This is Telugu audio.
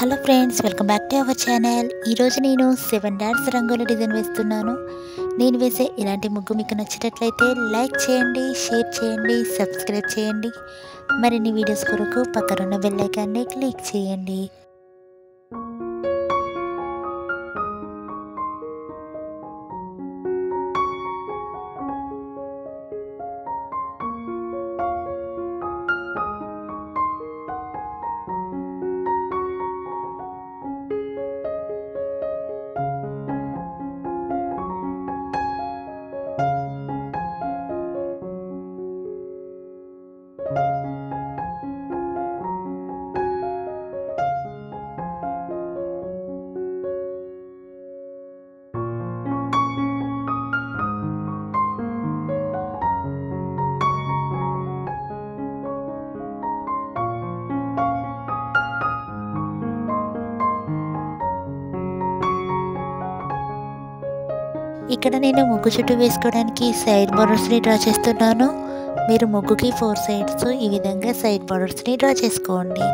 Hello friends, welcome back to our channel. ఈరోజు నేను 7 డాట్స్ రంగుల డిజైన్ వేస్తున్నాను. నేను వేసే ఇలాంటి ముగ్గు మీకు నచ్చినట్లయితే లైక్ చేయండి, షేర్ చేయండి, సబ్స్క్రైబ్ చేయండి. మరిన్ని వీడియోస్ కొరకు పక్కనున్న బెల్ ఐకాన్ని క్లిక్ చేయండి. ఇక్కడ నేను ముగ్గు చుట్టూ వేసుకోవడానికి సైడ్ బార్డర్స్ని డ్రా చేస్తున్నాను. మీరు ముగ్గుకి 4 సైడ్స్ ఈ విధంగా సైడ్ బార్డర్స్ని డ్రా చేసుకోండి.